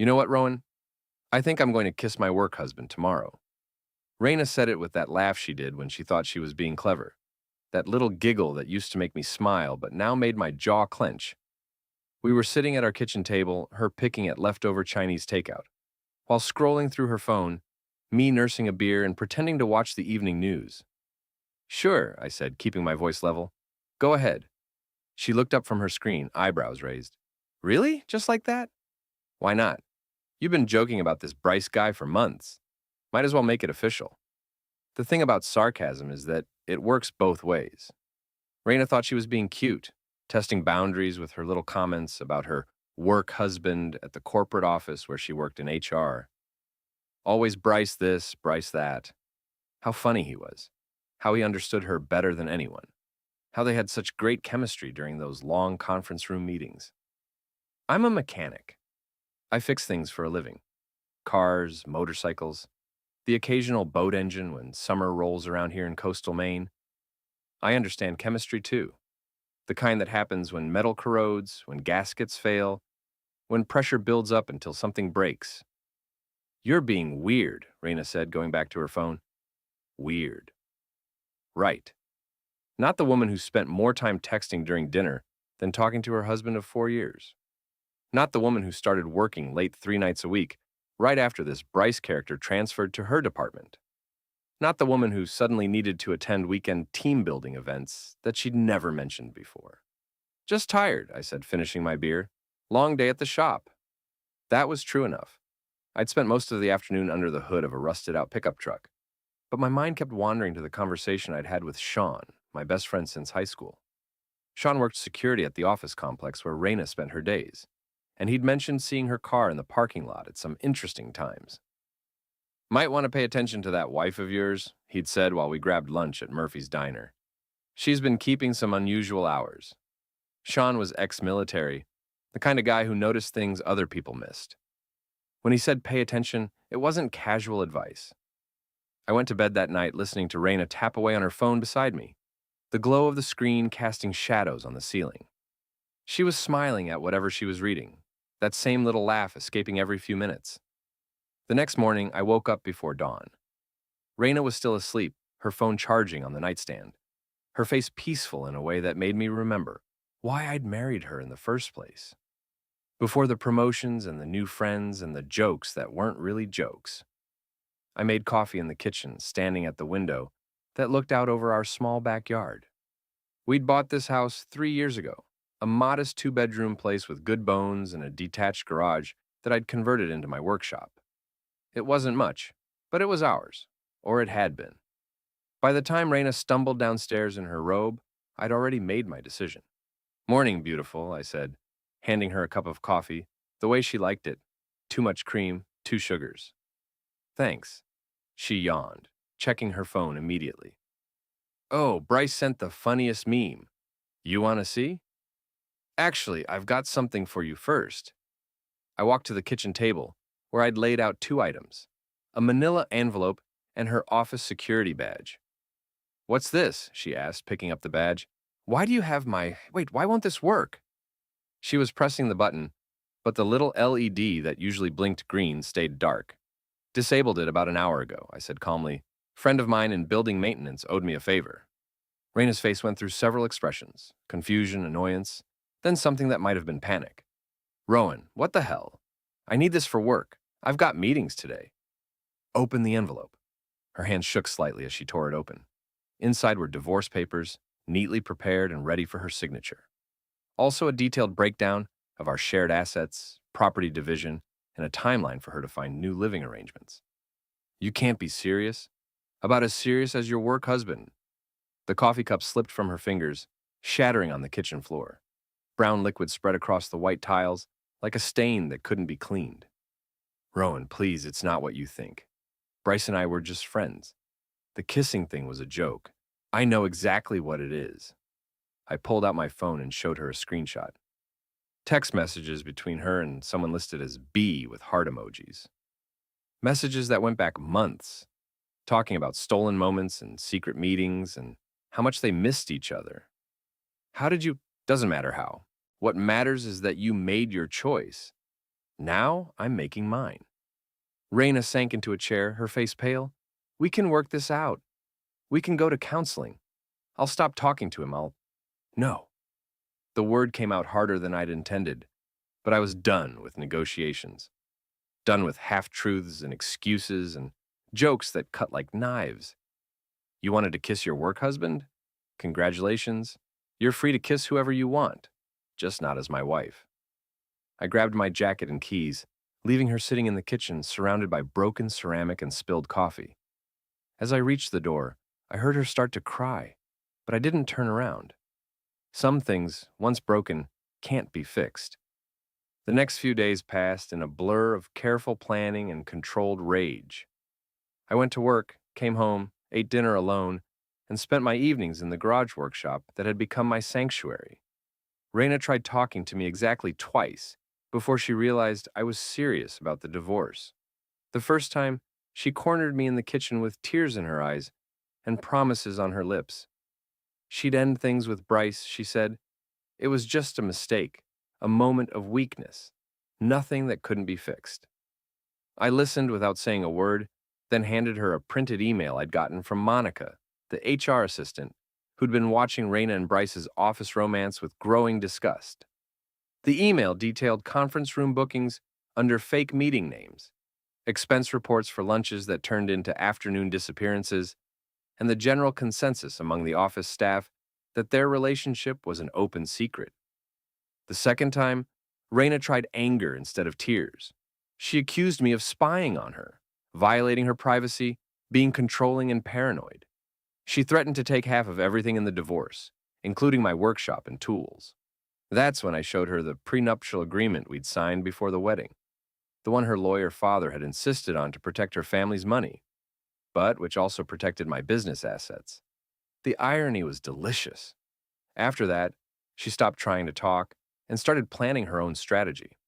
You know what, Rowan? I think I'm going to kiss my work husband tomorrow. Raina said it with that laugh she did when she thought she was being clever. That little giggle that used to make me smile but now made my jaw clench. We were sitting at our kitchen table, her picking at leftover Chinese takeout, while scrolling through her phone, me nursing a beer and pretending to watch the evening news. Sure, I said, keeping my voice level. Go ahead. She looked up from her screen, eyebrows raised. Really? Just like that? Why not? You've been joking about this Bryce guy for months. Might as well make it official. The thing about sarcasm is that it works both ways. Raina thought she was being cute, testing boundaries with her little comments about her work husband at the corporate office where she worked in HR. Always Bryce this, Bryce that. How funny he was. How he understood her better than anyone. How they had such great chemistry during those long conference room meetings. I'm a mechanic. I fix things for a living. Cars, motorcycles, the occasional boat engine when summer rolls around here in coastal Maine. I understand chemistry too. The kind that happens when metal corrodes, when gaskets fail, when pressure builds up until something breaks. You're being weird, Raina said, going back to her phone. Weird. Right. Not the woman who spent more time texting during dinner than talking to her husband of 4 years. Not the woman who started working late 3 nights a week, right after this Bryce character transferred to her department. Not the woman who suddenly needed to attend weekend team-building events that she'd never mentioned before. Just tired, I said, finishing my beer. Long day at the shop. That was true enough. I'd spent most of the afternoon under the hood of a rusted-out pickup truck, but my mind kept wandering to the conversation I'd had with Sean, my best friend since high school. Sean worked security at the office complex where Raina spent her days, and he'd mentioned seeing her car in the parking lot at some interesting times. Might want to pay attention to that wife of yours, he'd said while we grabbed lunch at Murphy's Diner. She's been keeping some unusual hours. Sean was ex-military, the kind of guy who noticed things other people missed. When he said pay attention, it wasn't casual advice. I went to bed that night listening to Raina tap away on her phone beside me, the glow of the screen casting shadows on the ceiling. She was smiling at whatever she was reading, that same little laugh escaping every few minutes. The next morning, I woke up before dawn. Raina was still asleep, her phone charging on the nightstand, her face peaceful in a way that made me remember why I'd married her in the first place. Before the promotions and the new friends and the jokes that weren't really jokes. I made coffee in the kitchen, standing at the window that looked out over our small backyard. We'd bought this house 3 years ago, a modest 2-bedroom place with good bones and a detached garage that I'd converted into my workshop. It wasn't much, but it was ours, or it had been. By the time Raina stumbled downstairs in her robe, I'd already made my decision. Morning, beautiful, I said, handing her a cup of coffee, the way she liked it. Too much cream, 2 sugars. Thanks. She yawned, checking her phone immediately. Oh, Bryce sent the funniest meme. You want to see? Actually, I've got something for you first. I walked to the kitchen table, where I'd laid out 2 items, a manila envelope and her office security badge. What's this? She asked, picking up the badge. Why do you have why won't this work? She was pressing the button, but the little LED that usually blinked green stayed dark. Disabled it about an hour ago, I said calmly. Friend of mine in building maintenance owed me a favor. Raina's face went through several expressions, confusion, annoyance, then something that might have been panic. Rowan, what the hell? I need this for work. I've got meetings today. Open the envelope. Her hands shook slightly as she tore it open. Inside were divorce papers, neatly prepared and ready for her signature. Also a detailed breakdown of our shared assets, property division, and a timeline for her to find new living arrangements. You can't be serious? About as serious as your work husband. The coffee cup slipped from her fingers, shattering on the kitchen floor. Brown liquid spread across the white tiles like a stain that couldn't be cleaned. Rowan, please, it's not what you think. Bryce and I were just friends. The kissing thing was a joke. I know exactly what it is. I pulled out my phone and showed her a screenshot. Text messages between her and someone listed as B with heart emojis. Messages that went back months, talking about stolen moments and secret meetings and how much they missed each other. How did you? Doesn't matter how. What matters is that you made your choice. Now I'm making mine. Raina sank into a chair, her face pale. We can work this out. We can go to counseling. I'll stop talking to him. No. The word came out harder than I'd intended, but I was done with negotiations. Done with half-truths and excuses and jokes that cut like knives. You wanted to kiss your work husband? Congratulations. You're free to kiss whoever you want, just not as my wife. I grabbed my jacket and keys, leaving her sitting in the kitchen surrounded by broken ceramic and spilled coffee. As I reached the door, I heard her start to cry, but I didn't turn around. Some things, once broken, can't be fixed. The next few days passed in a blur of careful planning and controlled rage. I went to work, came home, ate dinner alone, and spent my evenings in the garage workshop that had become my sanctuary. Raina tried talking to me exactly twice before she realized I was serious about the divorce. The first time, she cornered me in the kitchen with tears in her eyes and promises on her lips. She'd end things with Bryce, she said. It was just a mistake, a moment of weakness, nothing that couldn't be fixed. I listened without saying a word, then handed her a printed email I'd gotten from Monica, the HR assistant, who'd been watching Raina and Bryce's office romance with growing disgust. The email detailed conference room bookings under fake meeting names, expense reports for lunches that turned into afternoon disappearances, and the general consensus among the office staff that their relationship was an open secret. The second time, Raina tried anger instead of tears. She accused me of spying on her, violating her privacy, being controlling and paranoid. She threatened to take half of everything in the divorce, including my workshop and tools. That's when I showed her the prenuptial agreement we'd signed before the wedding, the one her lawyer father had insisted on to protect her family's money, but which also protected my business assets. The irony was delicious. After that, she stopped trying to talk and started planning her own strategy.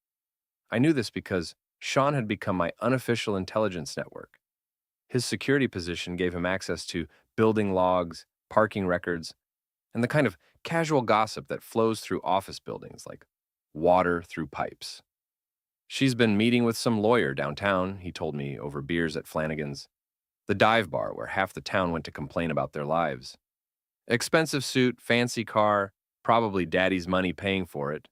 I knew this because Sean had become my unofficial intelligence network. His security position gave him access to building logs, parking records, and the kind of casual gossip that flows through office buildings like water through pipes. She's been meeting with some lawyer downtown, he told me over beers at Flanagan's, the dive bar where half the town went to complain about their lives. Expensive suit, fancy car, probably daddy's money paying for it.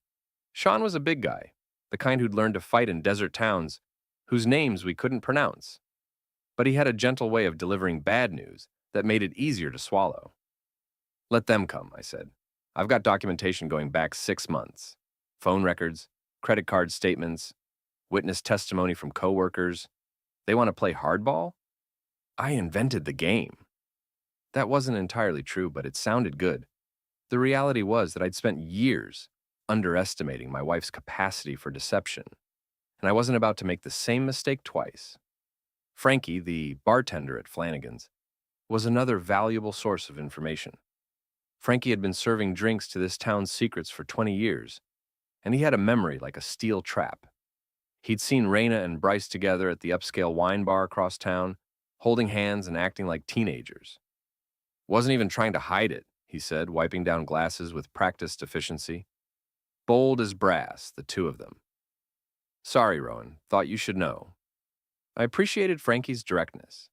Sean was a big guy, the kind who'd learned to fight in desert towns, whose names we couldn't pronounce. But he had a gentle way of delivering bad news that made it easier to swallow. Let them come, I said. I've got documentation going back 6 months. Phone records, credit card statements, witness testimony from coworkers. They want to play hardball? I invented the game. That wasn't entirely true, but it sounded good. The reality was that I'd spent years underestimating my wife's capacity for deception, and I wasn't about to make the same mistake twice. Frankie, the bartender at Flanagan's, was another valuable source of information. Frankie had been serving drinks to this town's secrets for 20 years, and he had a memory like a steel trap. He'd seen Raina and Bryce together at the upscale wine bar across town, holding hands and acting like teenagers. Wasn't even trying to hide it, he said, wiping down glasses with practiced efficiency. Bold as brass, the two of them. Sorry, Rowan, thought you should know. I appreciated Frankie's directness.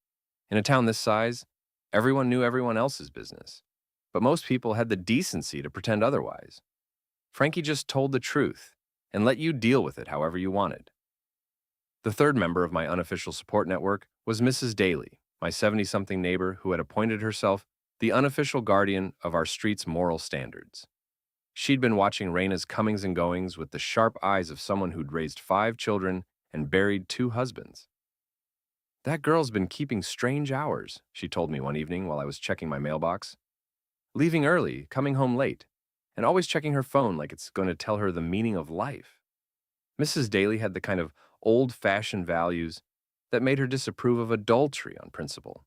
In a town this size, everyone knew everyone else's business, but most people had the decency to pretend otherwise. Frankie just told the truth and let you deal with it however you wanted. The third member of my unofficial support network was Mrs. Daly, my 70-something neighbor who had appointed herself the unofficial guardian of our street's moral standards. She'd been watching Raina's comings and goings with the sharp eyes of someone who'd raised 5 children and buried 2 husbands. That girl's been keeping strange hours, she told me one evening while I was checking my mailbox. Leaving early, coming home late, and always checking her phone like it's going to tell her the meaning of life. Mrs. Daly had the kind of old-fashioned values that made her disapprove of adultery on principle.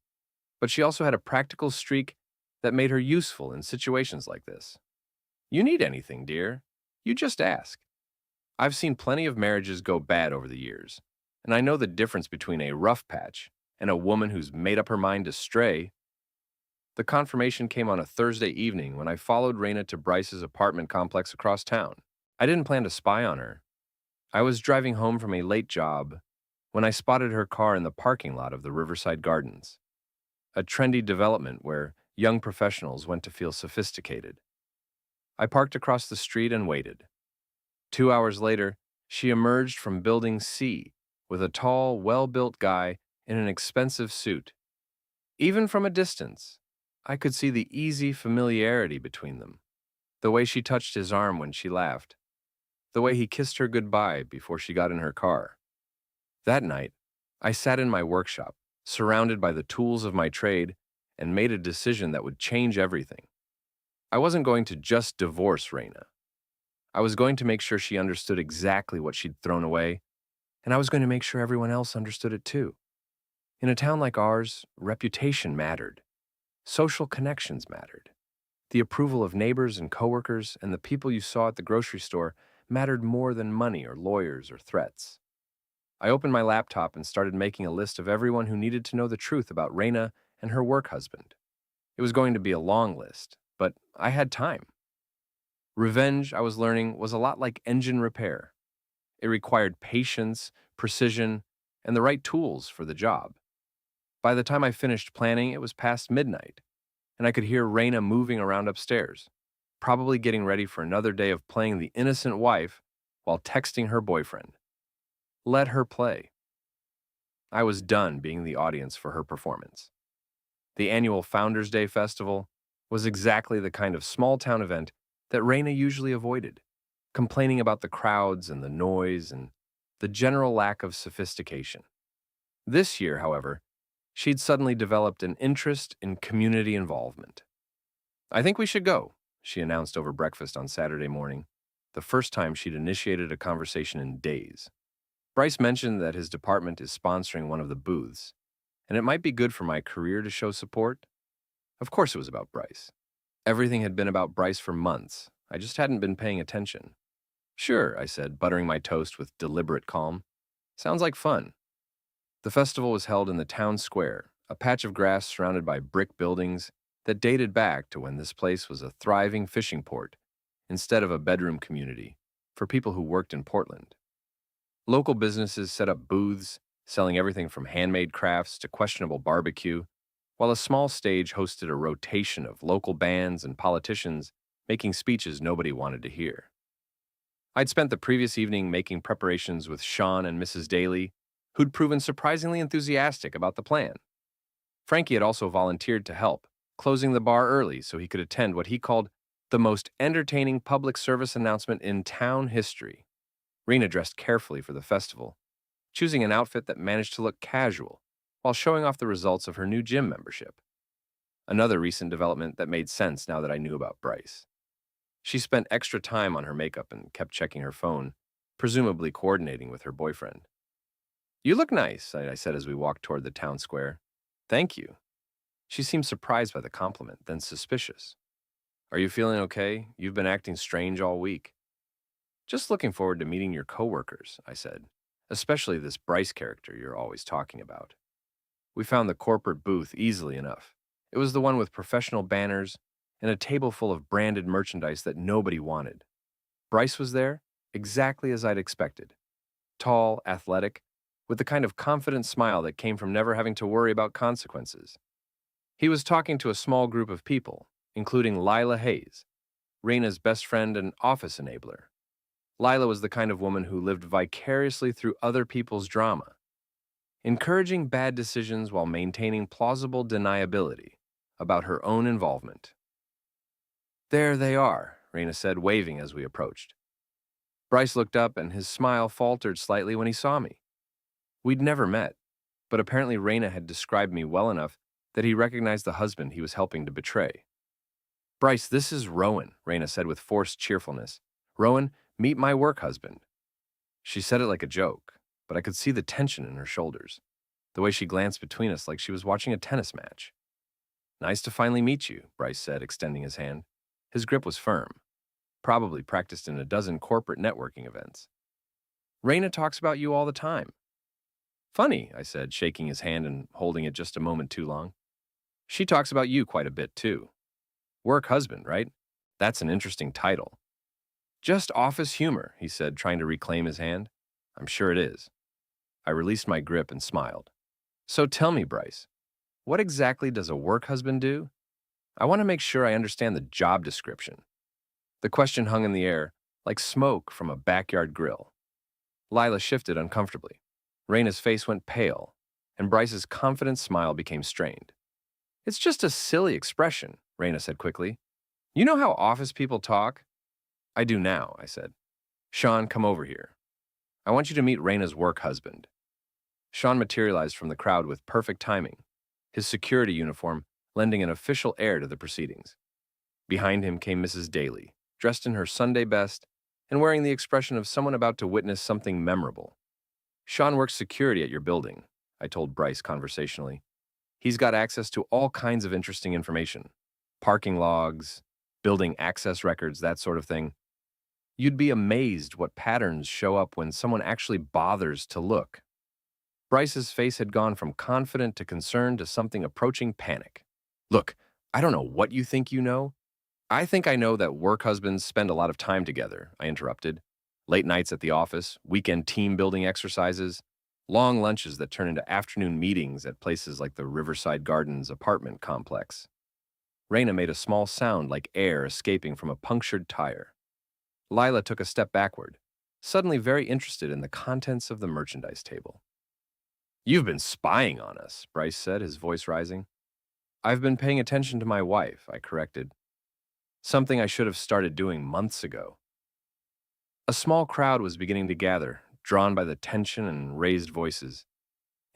But she also had a practical streak that made her useful in situations like this. You need anything, dear? You just ask. I've seen plenty of marriages go bad over the years, and I know the difference between a rough patch and a woman who's made up her mind to stray. The confirmation came on a Thursday evening when I followed Raina to Bryce's apartment complex across town. I didn't plan to spy on her. I was driving home from a late job when I spotted her car in the parking lot of the Riverside Gardens, a trendy development where young professionals went to feel sophisticated. I parked across the street and waited. 2 hours later, she emerged from Building C with a tall, well-built guy in an expensive suit. Even from a distance, I could see the easy familiarity between them. The way she touched his arm when she laughed. The way he kissed her goodbye before she got in her car. That night, I sat in my workshop, surrounded by the tools of my trade, and made a decision that would change everything. I wasn't going to just divorce Raina. I was going to make sure she understood exactly what she'd thrown away, and I was going to make sure everyone else understood it too. In a town like ours, reputation mattered. Social connections mattered. The approval of neighbors and coworkers and the people you saw at the grocery store mattered more than money or lawyers or threats. I opened my laptop and started making a list of everyone who needed to know the truth about Raina and her work husband. It was going to be a long list, but I had time. Revenge, I was learning, was a lot like engine repair. It required patience, precision, and the right tools for the job. By the time I finished planning, it was past midnight, and I could hear Raina moving around upstairs, probably getting ready for another day of playing the innocent wife while texting her boyfriend. Let her play. I was done being the audience for her performance. The annual Founders Day Festival was exactly the kind of small-town event that Raina usually avoided, complaining about the crowds and the noise and the general lack of sophistication. This year, however, she'd suddenly developed an interest in community involvement. "I think we should go," she announced over breakfast on Saturday morning, the first time she'd initiated a conversation in days. Bryce mentioned that his department is sponsoring one of the booths, and it might be good for my career to show support. Of course it was about Bryce. Everything had been about Bryce for months. I just hadn't been paying attention. "Sure," I said, buttering my toast with deliberate calm. "Sounds like fun." The festival was held in the town square, a patch of grass surrounded by brick buildings that dated back to when this place was a thriving fishing port instead of a bedroom community for people who worked in Portland. Local businesses set up booths, selling everything from handmade crafts to questionable barbecue, while a small stage hosted a rotation of local bands and politicians making speeches nobody wanted to hear. I'd spent the previous evening making preparations with Sean and Mrs. Daly, who'd proven surprisingly enthusiastic about the plan. Frankie had also volunteered to help, closing the bar early so he could attend what he called the most entertaining public service announcement in town history. Rena dressed carefully for the festival, choosing an outfit that managed to look casual while showing off the results of her new gym membership. Another recent development that made sense now that I knew about Bryce. She spent extra time on her makeup and kept checking her phone, presumably coordinating with her boyfriend. "You look nice," I said as we walked toward the town square. "Thank you." She seemed surprised by the compliment, then suspicious. "Are you feeling okay? You've been acting strange all week." "Just looking forward to meeting your coworkers," I said, "especially this Bryce character you're always talking about." We found the corporate booth easily enough. It was the one with professional banners and a table full of branded merchandise that nobody wanted. Bryce was there, exactly as I'd expected. Tall, athletic, with the kind of confident smile that came from never having to worry about consequences. He was talking to a small group of people, including Lila Hayes, Raina's best friend and office enabler. Lila was the kind of woman who lived vicariously through other people's drama, encouraging bad decisions while maintaining plausible deniability about her own involvement. "There they are," Raina said, waving as we approached. Bryce looked up and his smile faltered slightly when he saw me. We'd never met, but apparently Raina had described me well enough that he recognized the husband he was helping to betray. "Bryce, this is Rowan," Raina said with forced cheerfulness. "Rowan, meet my work husband." She said it like a joke, but I could see the tension in her shoulders, the way she glanced between us like she was watching a tennis match. "Nice to finally meet you," Bryce said, extending his hand. His grip was firm, probably practiced in a dozen corporate networking events. "Raina talks about you all the time." "Funny," I said, shaking his hand and holding it just a moment too long. "She talks about you quite a bit, too. Work husband, right? That's an interesting title." "Just office humor," he said, trying to reclaim his hand. I'm sure it is. I released my grip and smiled. So tell me, Bryce, what exactly does a work husband do? I want to make sure I understand the job description. The question hung in the air like smoke from a backyard grill. Lila shifted uncomfortably. Raina's face went pale, and Bryce's confident smile became strained. It's just a silly expression, Raina said quickly. You know how office people talk? I do now, I said. Sean, come over here. I want you to meet Raina's work husband. Sean materialized from the crowd with perfect timing, his security uniform lending an official air to the proceedings. Behind him came Mrs. Daly, dressed in her Sunday best and wearing the expression of someone about to witness something memorable. Sean works security at your building, I told Bryce conversationally. He's got access to all kinds of interesting information. Parking logs, building access records, that sort of thing. You'd be amazed what patterns show up when someone actually bothers to look. Bryce's face had gone from confident to concerned to something approaching panic. Look, I don't know what you think you know. I think I know that work husbands spend a lot of time together, I interrupted. Late nights at the office, weekend team building exercises, long lunches that turn into afternoon meetings at places like the Riverside Gardens apartment complex. Raina made a small sound like air escaping from a punctured tire. Lila took a step backward, suddenly very interested in the contents of the merchandise table. You've been spying on us, Bryce said, his voice rising. I've been paying attention to my wife, I corrected. Something I should have started doing months ago. A small crowd was beginning to gather, drawn by the tension and raised voices.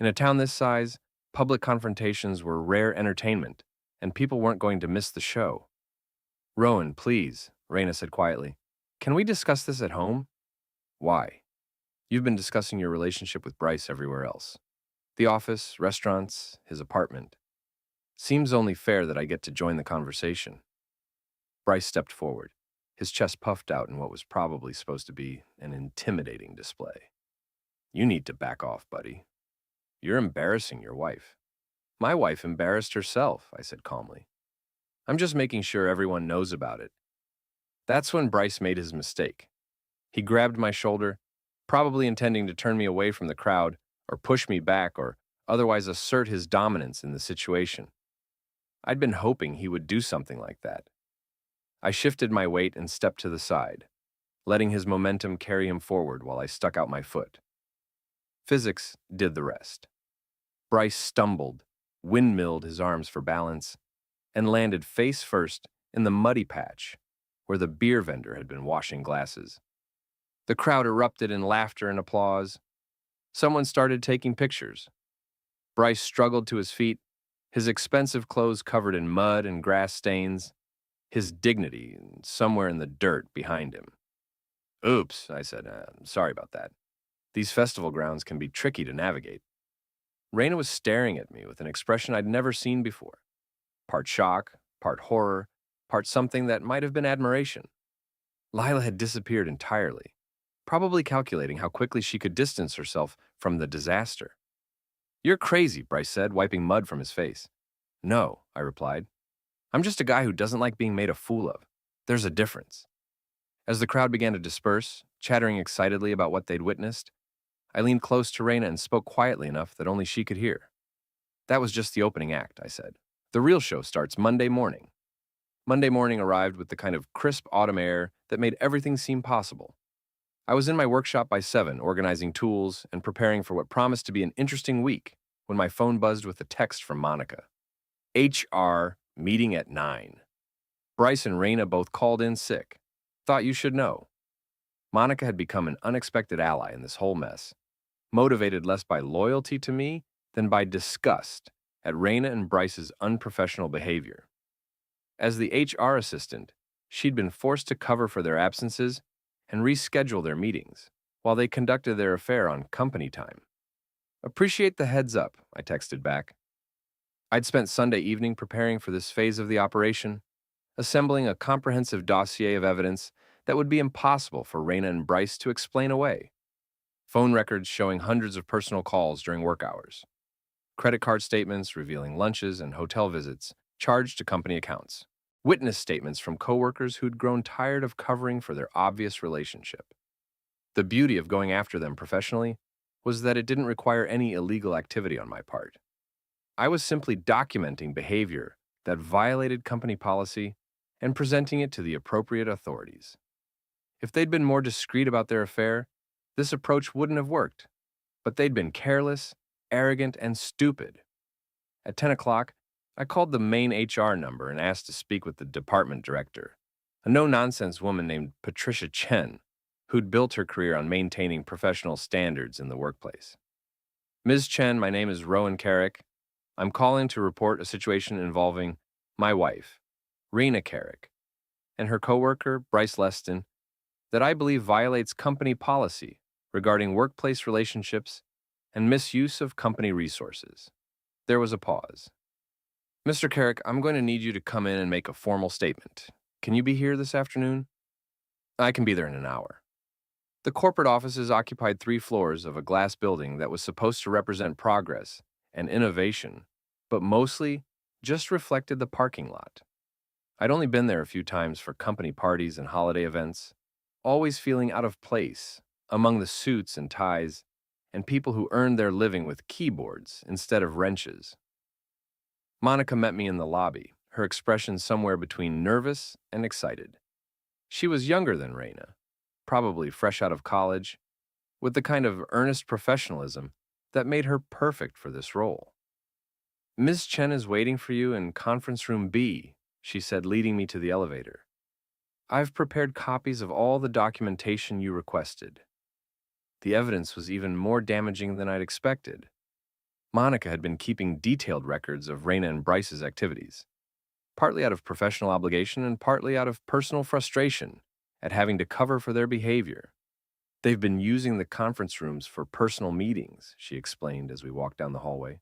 In a town this size, public confrontations were rare entertainment, and people weren't going to miss the show. Rowan, please, Raina said quietly. Can we discuss this at home? Why? You've been discussing your relationship with Bryce everywhere else. The office, restaurants, his apartment. Seems only fair that I get to join the conversation. Bryce stepped forward, his chest puffed out in what was probably supposed to be an intimidating display. You need to back off, buddy. You're embarrassing your wife. My wife embarrassed herself, I said calmly. I'm just making sure everyone knows about it. That's when Bryce made his mistake. He grabbed my shoulder, probably intending to turn me away from the crowd or push me back or otherwise assert his dominance in the situation. I'd been hoping he would do something like that. I shifted my weight and stepped to the side, letting his momentum carry him forward while I stuck out my foot. Physics did the rest. Bryce stumbled, windmilled his arms for balance, and landed face first in the muddy patch where the beer vendor had been washing glasses. The crowd erupted in laughter and applause. Someone started taking pictures. Bryce struggled to his feet, his expensive clothes covered in mud and grass stains, his dignity somewhere in the dirt behind him. Oops, I said, sorry about that. These festival grounds can be tricky to navigate. Raina was staring at me with an expression I'd never seen before. Part shock, part horror, part something that might have been admiration. Lila had disappeared entirely, probably calculating how quickly she could distance herself from the disaster. You're crazy, Bryce said, wiping mud from his face. No, I replied. I'm just a guy who doesn't like being made a fool of. There's a difference. As the crowd began to disperse, chattering excitedly about what they'd witnessed, I leaned close to Raina and spoke quietly enough that only she could hear. That was just the opening act, I said. The real show starts Monday morning. Monday morning arrived with the kind of crisp autumn air that made everything seem possible. I was in my workshop by 7, organizing tools and preparing for what promised to be an interesting week when my phone buzzed with a text from Monica. HR meeting at 9. Bryce and Raina both called in sick. Thought you should know. Monica had become an unexpected ally in this whole mess, motivated less by loyalty to me than by disgust at Raina and Bryce's unprofessional behavior. As the HR assistant, she'd been forced to cover for their absences and reschedule their meetings while they conducted their affair on company time. Appreciate the heads up, I texted back. I'd spent Sunday evening preparing for this phase of the operation, assembling a comprehensive dossier of evidence that would be impossible for Raina and Bryce to explain away. Phone records showing hundreds of personal calls during work hours. Credit card statements revealing lunches and hotel visits charged to company accounts. Witness statements from coworkers who'd grown tired of covering for their obvious relationship. The beauty of going after them professionally was that it didn't require any illegal activity on my part. I was simply documenting behavior that violated company policy and presenting it to the appropriate authorities. If they'd been more discreet about their affair, this approach wouldn't have worked, but they'd been careless, arrogant, and stupid. At 10 o'clock, I called the main HR number and asked to speak with the department director, a no-nonsense woman named Patricia Chen, who'd built her career on maintaining professional standards in the workplace. Ms. Chen, my name is Rowan Carrick. I'm calling to report a situation involving my wife, Rena Carrick, and her coworker, Bryce Leston, that I believe violates company policy regarding workplace relationships and misuse of company resources. There was a pause. Mr. Carrick, I'm going to need you to come in and make a formal statement. Can you be here this afternoon? I can be there in an hour. The corporate offices occupied 3 floors of a glass building that was supposed to represent progress and innovation, but mostly just reflected the parking lot. I'd only been there a few times for company parties and holiday events, always feeling out of place among the suits and ties and people who earned their living with keyboards instead of wrenches. Monica met me in the lobby, her expression somewhere between nervous and excited. She was younger than Rena, probably fresh out of college, with the kind of earnest professionalism that made her perfect for this role. Ms. Chen is waiting for you in conference room B, she said, leading me to the elevator. I've prepared copies of all the documentation you requested. The evidence was even more damaging than I'd expected. Monica had been keeping detailed records of Rena and Bryce's activities, partly out of professional obligation and partly out of personal frustration at having to cover for their behavior. They've been using the conference rooms for personal meetings, she explained as we walked down the hallway,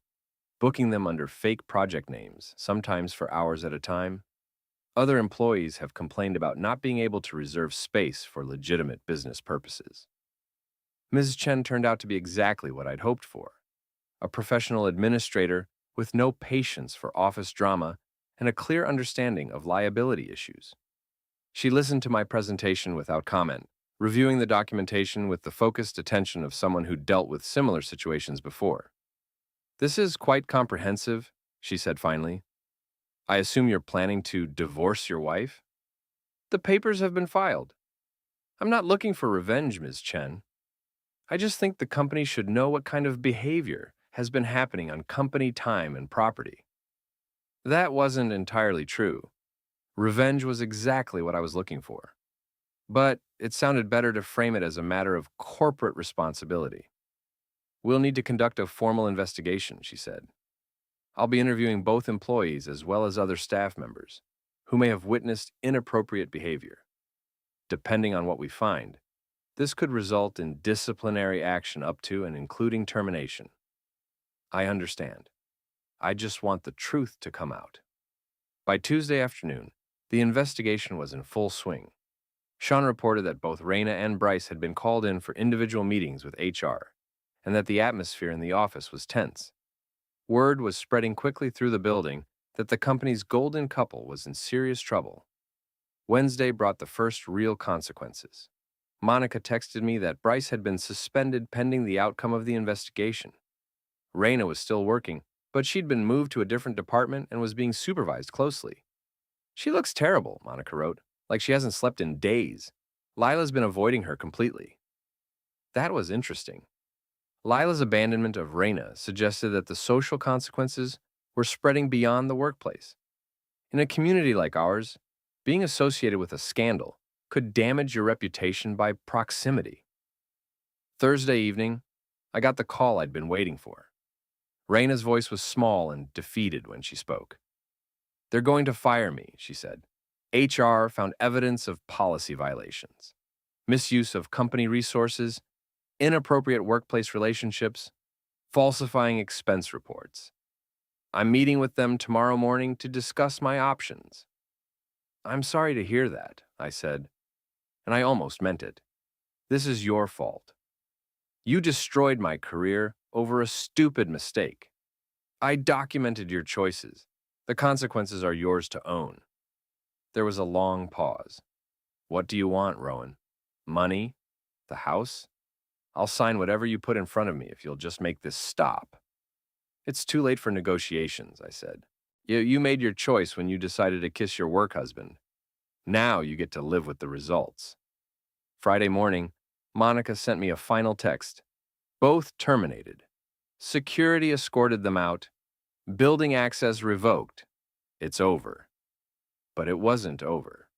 booking them under fake project names, sometimes for hours at a time. Other employees have complained about not being able to reserve space for legitimate business purposes. Mrs. Chen turned out to be exactly what I'd hoped for, a professional administrator with no patience for office drama and a clear understanding of liability issues. She listened to my presentation without comment, reviewing the documentation with the focused attention of someone who dealt with similar situations before. This is quite comprehensive, she said finally. I assume you're planning to divorce your wife? The papers have been filed. I'm not looking for revenge, Ms. Chen. I just think the company should know what kind of behavior has been happening on company time and property. That wasn't entirely true. Revenge was exactly what I was looking for. But it sounded better to frame it as a matter of corporate responsibility. We'll need to conduct a formal investigation, she said. I'll be interviewing both employees as well as other staff members who may have witnessed inappropriate behavior. Depending on what we find, this could result in disciplinary action up to and including termination. I understand. I just want the truth to come out. By Tuesday afternoon, the investigation was in full swing. Sean reported that both Rena and Bryce had been called in for individual meetings with HR, and that the atmosphere in the office was tense. Word was spreading quickly through the building that the company's golden couple was in serious trouble. Wednesday brought the first real consequences. Monica texted me that Bryce had been suspended pending the outcome of the investigation. Rena was still working, but she'd been moved to a different department and was being supervised closely. She looks terrible, Monica wrote, like she hasn't slept in days. Lila's been avoiding her completely. That was interesting. Lila's abandonment of Rena suggested that the social consequences were spreading beyond the workplace. In a community like ours, being associated with a scandal could damage your reputation by proximity. Thursday evening, I got the call I'd been waiting for. Rena's voice was small and defeated when she spoke. They're going to fire me, she said. HR found evidence of policy violations, misuse of company resources, inappropriate workplace relationships, falsifying expense reports. I'm meeting with them tomorrow morning to discuss my options. I'm sorry to hear that, I said, and I almost meant it. This is your fault. You destroyed my career over a stupid mistake. I documented your choices. The consequences are yours to own. There was a long pause. What do you want, Rowan? Money? The house? I'll sign whatever you put in front of me if you'll just make this stop. It's too late for negotiations, I said. You made your choice when you decided to kiss your work husband. Now you get to live with the results. Friday morning, Monica sent me a final text. Both terminated. Security escorted them out. Building access revoked. It's over. But it wasn't over.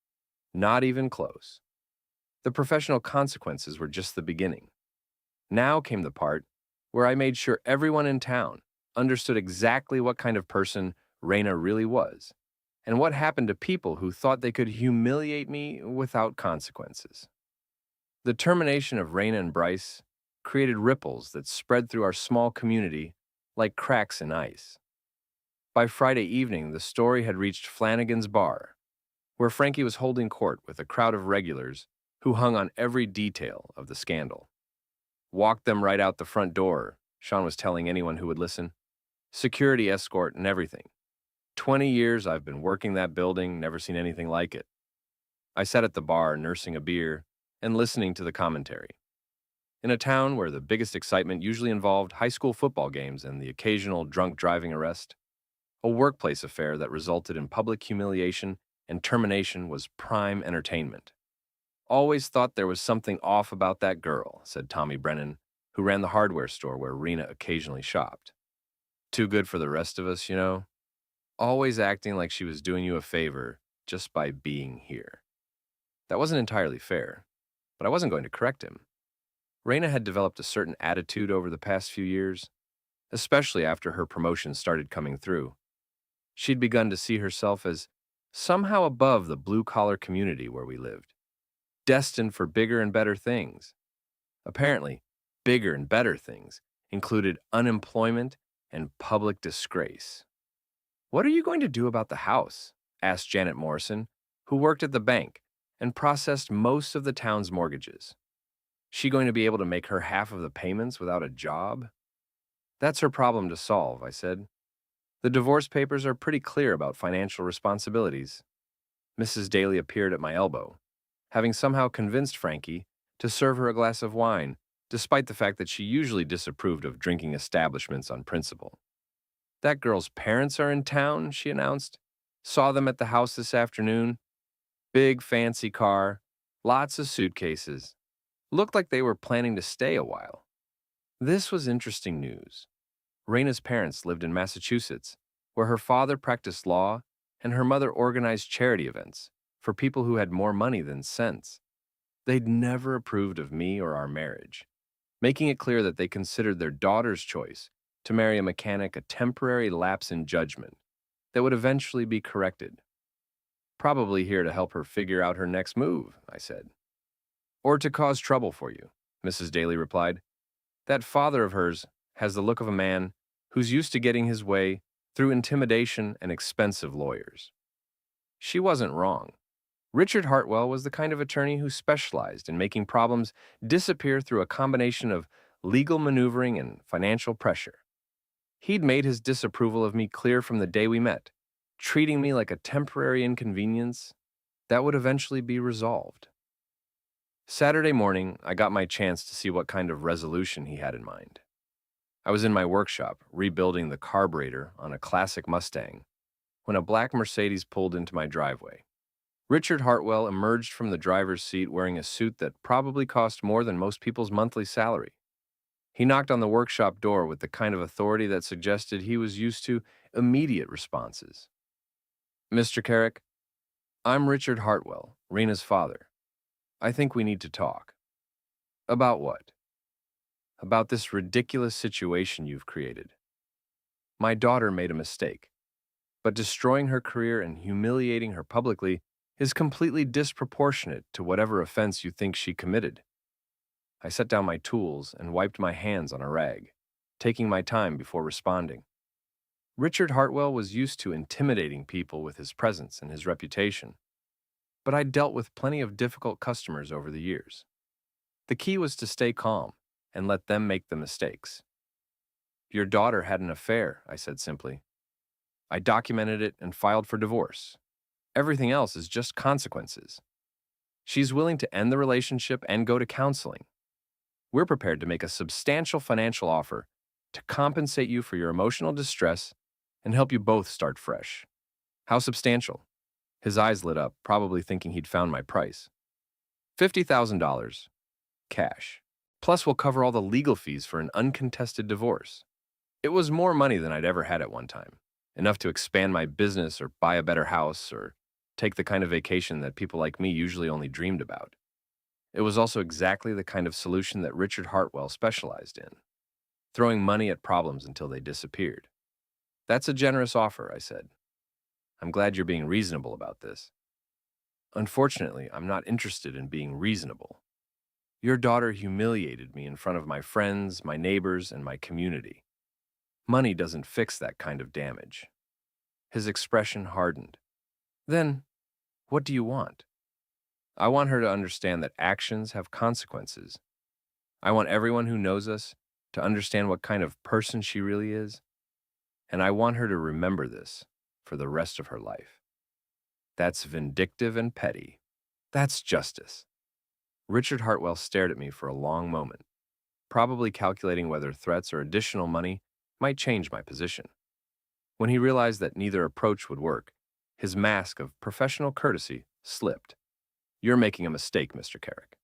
Not even close. The professional consequences were just the beginning. Now came the part where I made sure everyone in town understood exactly what kind of person Raina really was, and what happened to people who thought they could humiliate me without consequences. The termination of Raina and Bryce created ripples that spread through our small community like cracks in ice. By Friday evening, the story had reached Flanagan's bar, where Frankie was holding court with a crowd of regulars who hung on every detail of the scandal. Walked them right out the front door, Sean was telling anyone who would listen. Security escort and everything. 20 years I've been working that building, never seen anything like it. I sat at the bar nursing a beer and listening to the commentary. In a town where the biggest excitement usually involved high school football games and the occasional drunk driving arrest, a workplace affair that resulted in public humiliation and termination was prime entertainment. Always thought there was something off about that girl, said Tommy Brennan, who ran the hardware store where Rena occasionally shopped. Too good for the rest of us, you know? Always acting like she was doing you a favor just by being here. That wasn't entirely fair, but I wasn't going to correct him. Rena had developed a certain attitude over the past few years, especially after her promotion started coming through. She'd begun to see herself as somehow above the blue-collar community where we lived, destined for bigger and better things. Apparently, bigger and better things included unemployment and public disgrace. "What are you going to do about the house?" asked Janet Morrison, who worked at the bank and processed most of the town's mortgages. She going to be able to make her half of the payments without a job? That's her problem to solve, I said. The divorce papers are pretty clear about financial responsibilities. Mrs. Daly appeared at my elbow, having somehow convinced Frankie to serve her a glass of wine, despite the fact that she usually disapproved of drinking establishments on principle. "That girl's parents are in town," she announced. "Saw them at the house this afternoon. Big fancy car, lots of suitcases. Looked like they were planning to stay a while." This was interesting news. Raina's parents lived in Massachusetts, where her father practiced law and her mother organized charity events for people who had more money than sense. They'd never approved of me or our marriage, making it clear that they considered their daughter's choice to marry a mechanic a temporary lapse in judgment that would eventually be corrected. "Probably here to help her figure out her next move," I said. "Or to cause trouble for you," Mrs. Daly replied. "That father of hers has the look of a man who's used to getting his way through intimidation and expensive lawyers." She wasn't wrong. Richard Hartwell was the kind of attorney who specialized in making problems disappear through a combination of legal maneuvering and financial pressure. He'd made his disapproval of me clear from the day we met, treating me like a temporary inconvenience that would eventually be resolved. Saturday morning, I got my chance to see what kind of resolution he had in mind. I was in my workshop, rebuilding the carburetor on a classic Mustang, when a black Mercedes pulled into my driveway. Richard Hartwell emerged from the driver's seat wearing a suit that probably cost more than most people's monthly salary. He knocked on the workshop door with the kind of authority that suggested he was used to immediate responses. "Mr. Carrick, I'm Richard Hartwell, Rena's father. I think we need to talk." "About what?" "About this ridiculous situation you've created. My daughter made a mistake, but destroying her career and humiliating her publicly is completely disproportionate to whatever offense you think she committed." I set down my tools and wiped my hands on a rag, taking my time before responding. Richard Hartwell was used to intimidating people with his presence and his reputation, but I'd dealt with plenty of difficult customers over the years. The key was to stay calm and let them make the mistakes. "Your daughter had an affair," I said simply. "I documented it and filed for divorce. Everything else is just consequences. She's willing to end the relationship and go to counseling. We're prepared to make a substantial financial offer to compensate you for your emotional distress and help you both start fresh. How substantial? His eyes lit up, probably thinking he'd found my price. $50,000, cash. Plus, we'll cover all the legal fees for an uncontested divorce. It was more money than I'd ever had at one time, enough to expand my business or buy a better house or take the kind of vacation that people like me usually only dreamed about. It was also exactly the kind of solution that Richard Hartwell specialized in, throwing money at problems until they disappeared. That's a generous offer, I said. I'm glad you're being reasonable about this. Unfortunately, I'm not interested in being reasonable. Your daughter humiliated me in front of my friends, my neighbors, and my community. Money doesn't fix that kind of damage. His expression hardened. Then, what do you want? I want her to understand that actions have consequences. I want everyone who knows us to understand what kind of person she really is, and I want her to remember this for the rest of her life. That's vindictive and petty. That's justice. Richard Hartwell stared at me for a long moment, probably calculating whether threats or additional money might change my position. When he realized that neither approach would work, his mask of professional courtesy slipped. You're making a mistake, Mr. Carrick.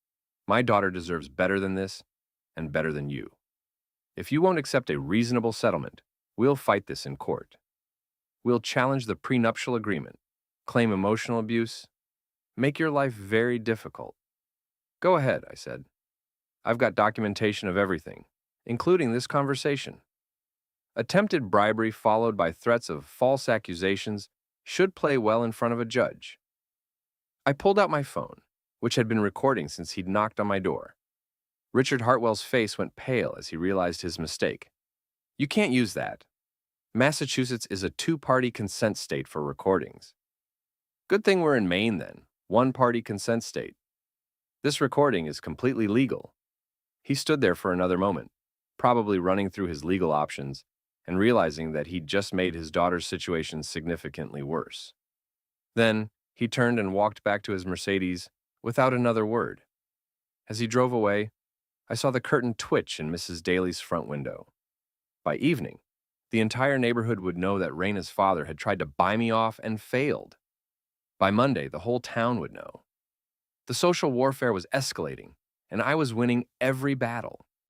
My daughter deserves better than this and better than you. If you won't accept a reasonable settlement, we'll fight this in court. We'll challenge the prenuptial agreement, claim emotional abuse, make your life very difficult. Go ahead, I said. I've got documentation of everything, including this conversation. Attempted bribery followed by threats of false accusations should play well in front of a judge. I pulled out my phone, which had been recording since he'd knocked on my door. Richard Hartwell's face went pale as he realized his mistake. You can't use that. Massachusetts is a two-party consent state for recordings. Good thing we're in Maine then, one-party consent state. This recording is completely legal. He stood there for another moment, probably running through his legal options and realizing that he'd just made his daughter's situation significantly worse. Then, he turned and walked back to his Mercedes without another word. As he drove away, I saw the curtain twitch in Mrs. Daly's front window. By evening, the entire neighborhood would know that Raina's father had tried to buy me off and failed. By Monday, the whole town would know. The social warfare was escalating, and I was winning every battle.